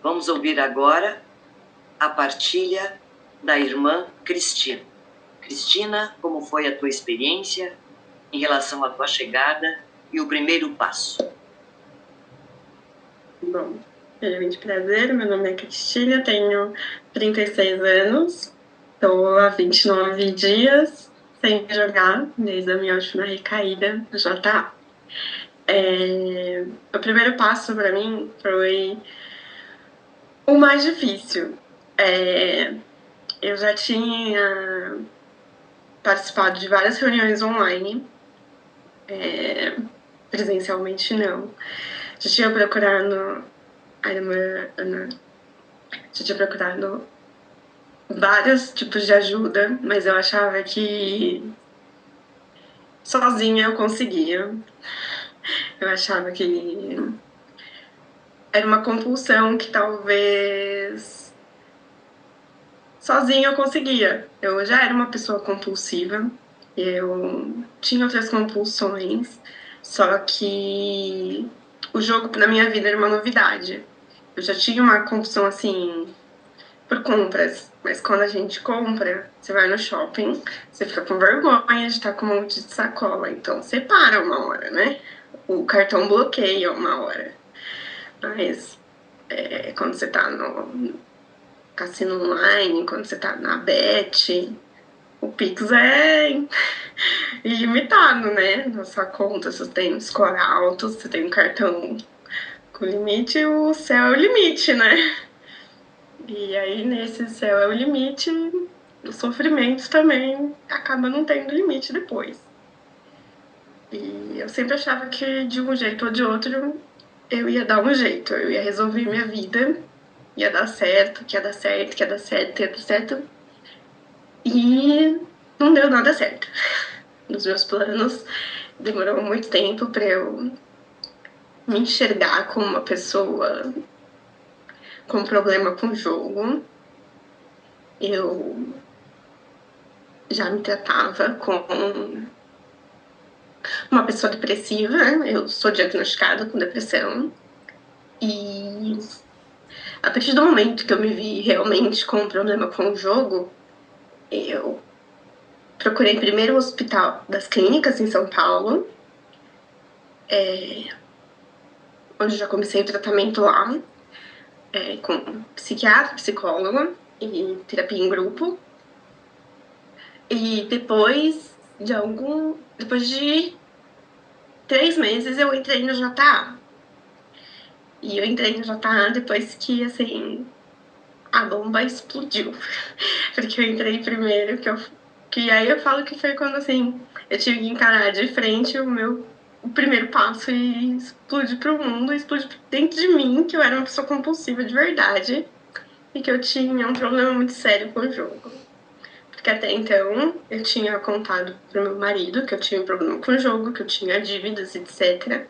Vamos ouvir agora a partilha da irmã Cristina. Cristina, como foi a tua experiência em relação à tua chegada e o primeiro passo? Bom, primeiramente prazer, meu nome é Cristina, tenho 36 anos, estou há 29 dias sem jogar, desde a minha última recaída no JA. O primeiro passo para mim foi o mais difícil. Eu já tinha participado de várias reuniões online, presencialmente não. Já tinha procurado a irmã Ana, já tinha procurado vários tipos de ajuda, mas eu achava que sozinha eu conseguia. Eu achava que era uma compulsão que talvez sozinha eu conseguia. Eu já era uma pessoa compulsiva, eu tinha outras compulsões, só que o jogo na minha vida era uma novidade. Eu já tinha uma compulsão assim por compras, mas quando a gente compra, você vai no shopping, você fica com vergonha de estar com um monte de sacola, então você para uma hora, né? O cartão bloqueia uma hora. Mas quando você tá no cassino online, quando você tá na Bet, o Pix é ilimitado, né? Na sua conta, se você tem um score alto, se você tem um cartão com limite, o céu é o limite, né? E aí, nesse céu é o limite, o sofrimento também acaba não tendo limite depois. E eu sempre achava que, de um jeito ou de outro, eu ia dar um jeito, eu ia resolver minha vida, ia dar certo, que ia dar certo, que ia dar certo, que ia dar certo. E não deu nada certo. Nos meus planos, demorou muito tempo para eu me enxergar como uma pessoa com problema com o jogo. Eu já me tratava como uma pessoa depressiva, eu sou diagnosticada com depressão. E a partir do momento que eu me vi realmente com um problema com o jogo, eu procurei primeiro o Hospital das Clínicas em São Paulo, onde já comecei o tratamento lá, com psiquiatra, psicóloga e terapia em grupo. E depois de 3 meses eu entrei no JA. E eu entrei no JA depois que, assim, a bomba explodiu. Porque eu entrei primeiro, que aí eu falo que foi quando, assim, eu tive que encarar de frente o primeiro passo e explodir pro mundo, explodir dentro de mim, que eu era uma pessoa compulsiva de verdade e que eu tinha um problema muito sério com o jogo. Porque até então eu tinha contado pro meu marido que eu tinha um problema com o jogo, que eu tinha dívidas, etc.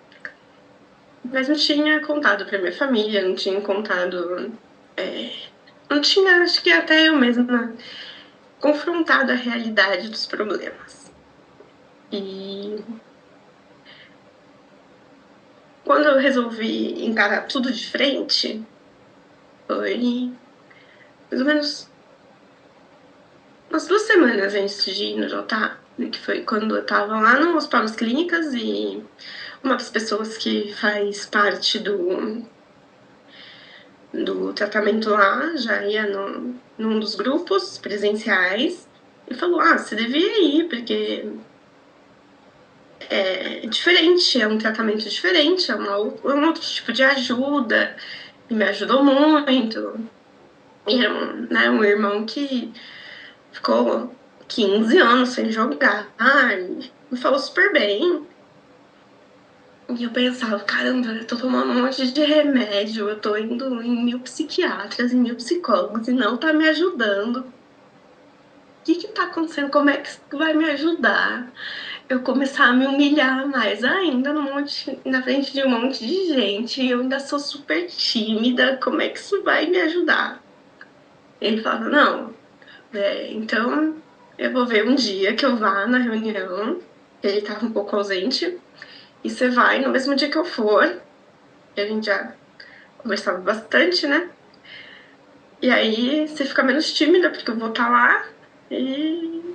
Mas não tinha contado pra minha família, não tinha contado. Não tinha, acho que até eu mesma confrontado a realidade dos problemas. E quando eu resolvi encarar tudo de frente, foi mais ou menos umas 2 semanas antes de ir no JA, que foi quando eu tava lá no Hospital das Clínicas e uma das pessoas que faz parte do tratamento lá já ia num dos grupos presenciais e falou: você devia ir, porque é diferente, é um tratamento diferente, é um outro tipo de ajuda, e me ajudou muito. E era um irmão que ficou 15 anos sem jogar, e me falou super bem. E eu pensava, caramba, eu tô tomando um monte de remédio, eu tô indo em 1000 psiquiatras, em 1000 psicólogos, e não tá me ajudando. O que tá acontecendo? Como é que vai me ajudar? Eu começar a me humilhar mais ainda na frente de um monte de gente, e eu ainda sou super tímida, como é que isso vai me ajudar? Ele falava, não, então eu vou ver um dia que eu vá na reunião, ele tava um pouco ausente, e você vai no mesmo dia que eu for, a gente já conversava bastante, né? E aí você fica menos tímida, porque eu vou estar lá e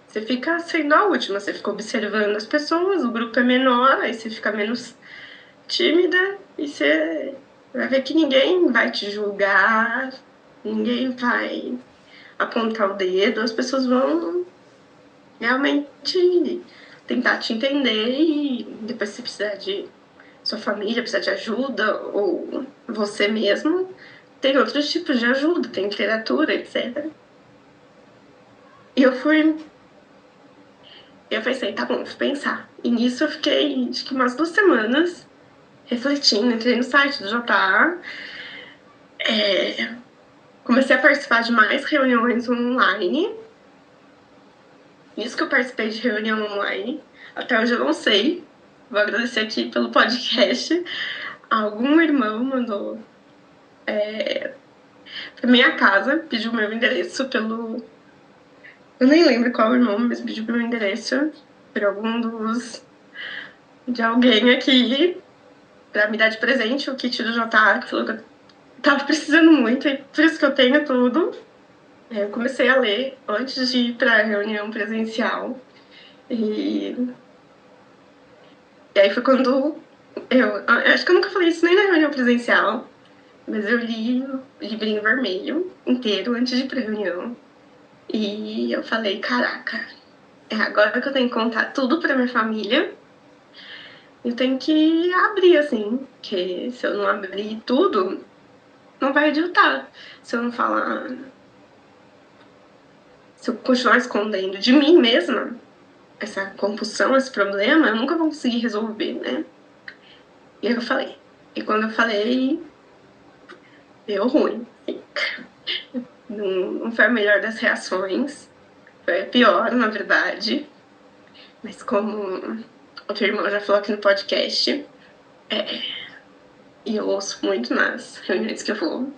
você fica sendo a última, você fica observando as pessoas, o grupo é menor, aí você fica menos tímida e você vai ver que ninguém vai te julgar, ninguém vai apontar o dedo, as pessoas vão realmente tentar te entender e depois se precisar de sua família, precisar de ajuda ou você mesmo, tem outros tipos de ajuda, tem literatura, etc. E eu pensei, tá bom, vou pensar. E nisso eu fiquei, acho que umas 2 semanas refletindo, entrei no site do JA, comecei a participar de mais reuniões online. Isso que eu participei de reunião online, até hoje eu não sei. Vou agradecer aqui pelo podcast. Algum irmão mandou pra minha casa, pediu meu endereço pelo. Eu nem lembro qual irmão, mas pediu meu endereço por algum dos. De alguém aqui pra me dar de presente o kit do JA, que falou que eu tava precisando muito, e por isso que eu tenho tudo. Eu comecei a ler antes de ir pra reunião presencial. E aí foi quando eu acho que eu nunca falei isso nem na reunião presencial, mas eu li o livrinho vermelho inteiro antes de ir pra reunião. E eu falei, caraca, é agora que eu tenho que contar tudo pra minha família. Eu tenho que abrir, assim, porque se eu não abrir tudo, não vai adiantar. Se eu não falar, se eu continuar escondendo de mim mesma essa compulsão, esse problema, eu nunca vou conseguir resolver, né? E aí eu falei. E quando eu falei, deu ruim. Não foi a melhor das reações. Foi a pior, na verdade. Mas como outro irmão já falou aqui no podcast, e eu ouço muito nas reuniões que eu vou,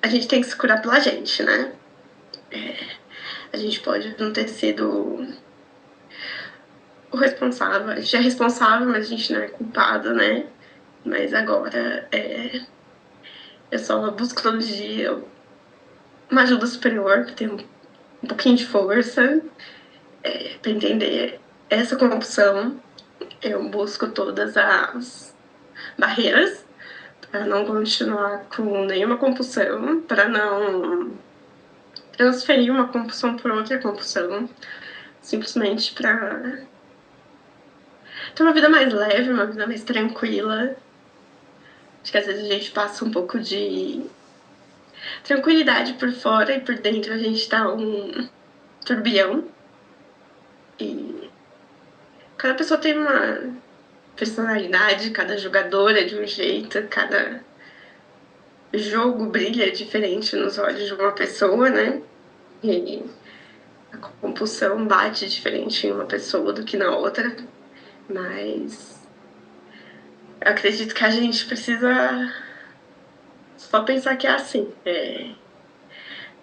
a gente tem que se curar pela gente, né? A gente pode não ter sido o responsável. A gente é responsável, mas a gente não é culpado, né? Mas agora eu só busco todo dia uma ajuda superior, que tem um pouquinho de força, para entender essa compulsão. Eu busco todas as barreiras para não continuar com nenhuma compulsão, para não transferir uma compulsão por outra compulsão, simplesmente para ter uma vida mais leve, uma vida mais tranquila. Acho que às vezes a gente passa um pouco de tranquilidade por fora e por dentro a gente tá um turbilhão. E cada pessoa tem uma personalidade, cada jogador é de um jeito, cada jogo brilha diferente nos olhos de uma pessoa, né? E a compulsão bate diferente em uma pessoa do que na outra. Mas eu acredito que a gente precisa só pensar que é assim.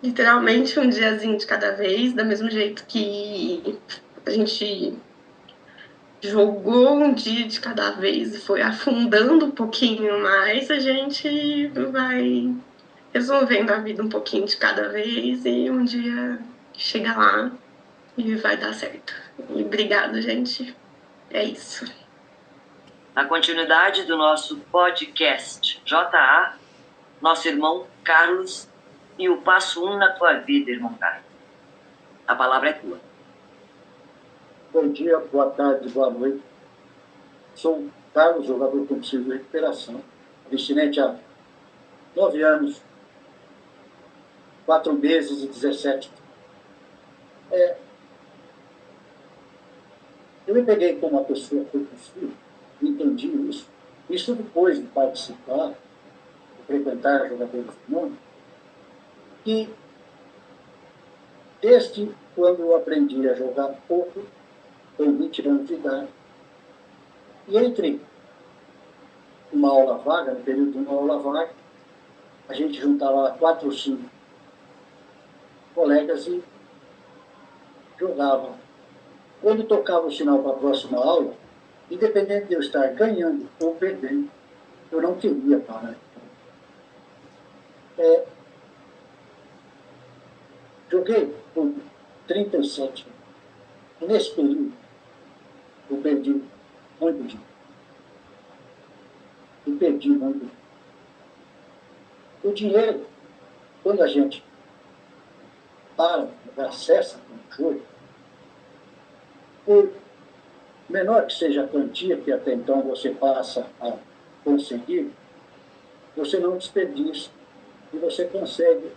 Literalmente um diazinho de cada vez, do mesmo jeito que a gente jogou um dia de cada vez e foi afundando um pouquinho mais, a gente vai resolvendo a vida um pouquinho de cada vez e um dia chega lá e vai dar certo. E obrigado, gente. É isso. Na continuidade do nosso podcast JA, nosso irmão Carlos e o passo 1 na tua vida, irmão Carlos. A palavra é tua. Bom dia, boa tarde, boa noite. Sou Carlos, jogador compulsivo de recuperação, abstinente há 9 anos, 4 meses e 17. Eu me peguei como uma pessoa compulsiva, entendi isso. Isso depois de participar, de frequentar jogadores do mundo, que desde quando eu aprendi a jogar pouco, com 20 anos de idade, e entre uma aula vaga, no período de uma aula vaga, a gente juntava 4 ou 5 colegas e jogava. Quando tocava o sinal para a próxima aula, independente de eu estar ganhando ou perdendo, eu não queria parar. Joguei por 37 anos. E nesse período, eu perdi muito dinheiro. E perdi muito dinheiro. O dinheiro, quando a gente acessa o jogo, por menor que seja a quantia que até então você passa a conseguir, você não desperdiça e você consegue,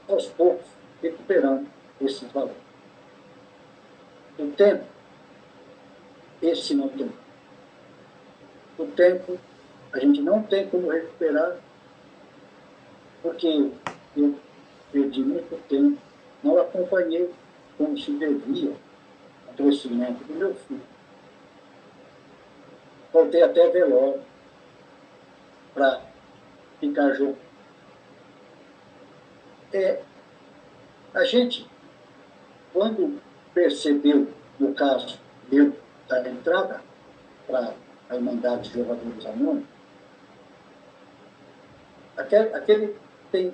aos poucos, recuperando esses valores. O tempo, esse não tem. O tempo, a gente não tem como recuperar, porque eu perdi muito tempo, não acompanhei como se devia o crescimento do meu filho. Voltei até velório para ficar junto. A gente, quando percebeu, no caso meu, da entrada para a Irmandade de Jogadores Anônimos, aquele tem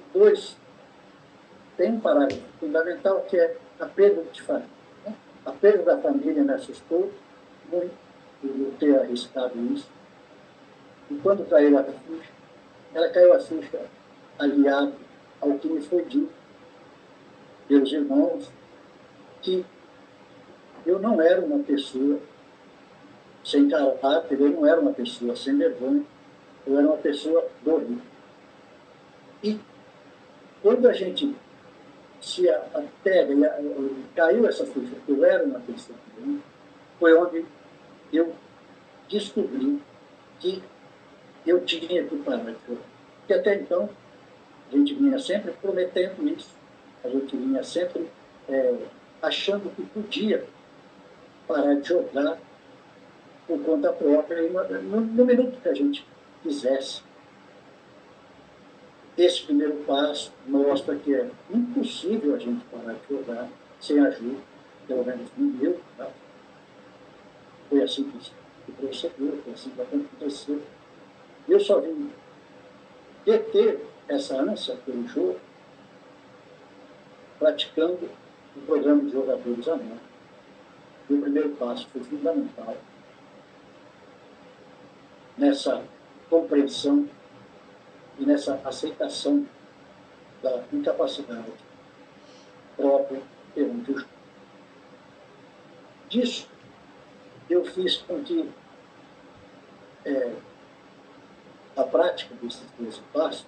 um parágrafo fundamental que é a perda de família. Né? A perda da família me assustou muito, eu ter arriscado isso. E quando caiu a ficha, ela caiu a ficha aliado ao que me foi dito pelos irmãos, que eu não era uma pessoa sem caráter, eu não era uma pessoa sem vergonha, eu era uma pessoa dormida. E quando a gente se apega e caiu essa ficha, que eu era uma pessoa dormida, foi onde eu descobri que eu tinha que parar de jogar. Porque até então, a gente vinha sempre prometendo isso, a gente vinha sempre achando que podia parar de jogar por conta própria, no minuto que a gente quisesse. Esse primeiro passo mostra que é impossível a gente parar de jogar sem ajuda, pelo menos no meu caso. Foi assim que procedeu, foi assim que aconteceu. Eu só vim deter essa ânsia pelo jogo praticando o programa de jogadores anônimos. E o primeiro passo foi fundamental nessa compreensão e nessa aceitação da incapacidade própria perante o jogo. Disso, eu fiz com que a prática desses 12 passos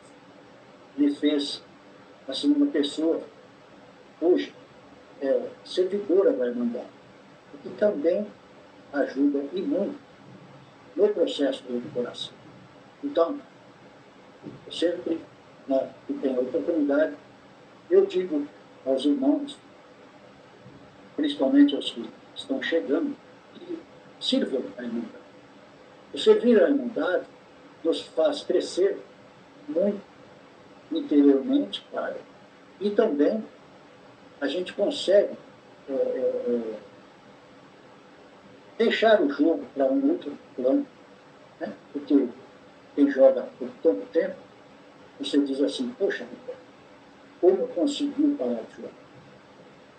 me fez, assim, uma pessoa, hoje, servidora da Irmandade, o que também ajuda e muito no processo de educação. Então, eu sempre, que tenho a oportunidade, eu digo aos irmãos, principalmente aos que estão chegando, que sirvam a Irmandade. O servir a Irmandade nos faz crescer muito interiormente, claro, e também a gente consegue deixar o jogo para um outro plano, né? Porque quem joga por tanto tempo, você diz assim, poxa, como conseguiu parar de jogar?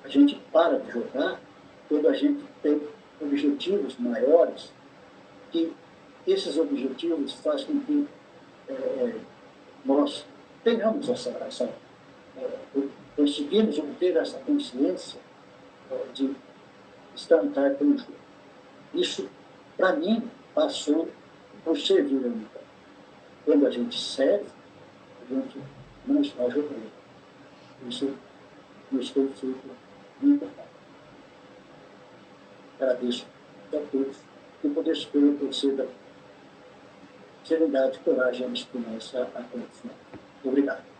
A gente para de jogar quando a gente tem objetivos maiores, que esses objetivos fazem com que nós tenhamos conseguimos obter essa consciência de estancar pelo jogo. Isso, para mim, passou por servir a Irmandade. Quando a gente serve, a gente não está jogando. Isso nos foi feito muito bem. Agradeço a todos e poder superior por ser da serenidade, coragem e disciplina a condição. Obrigado.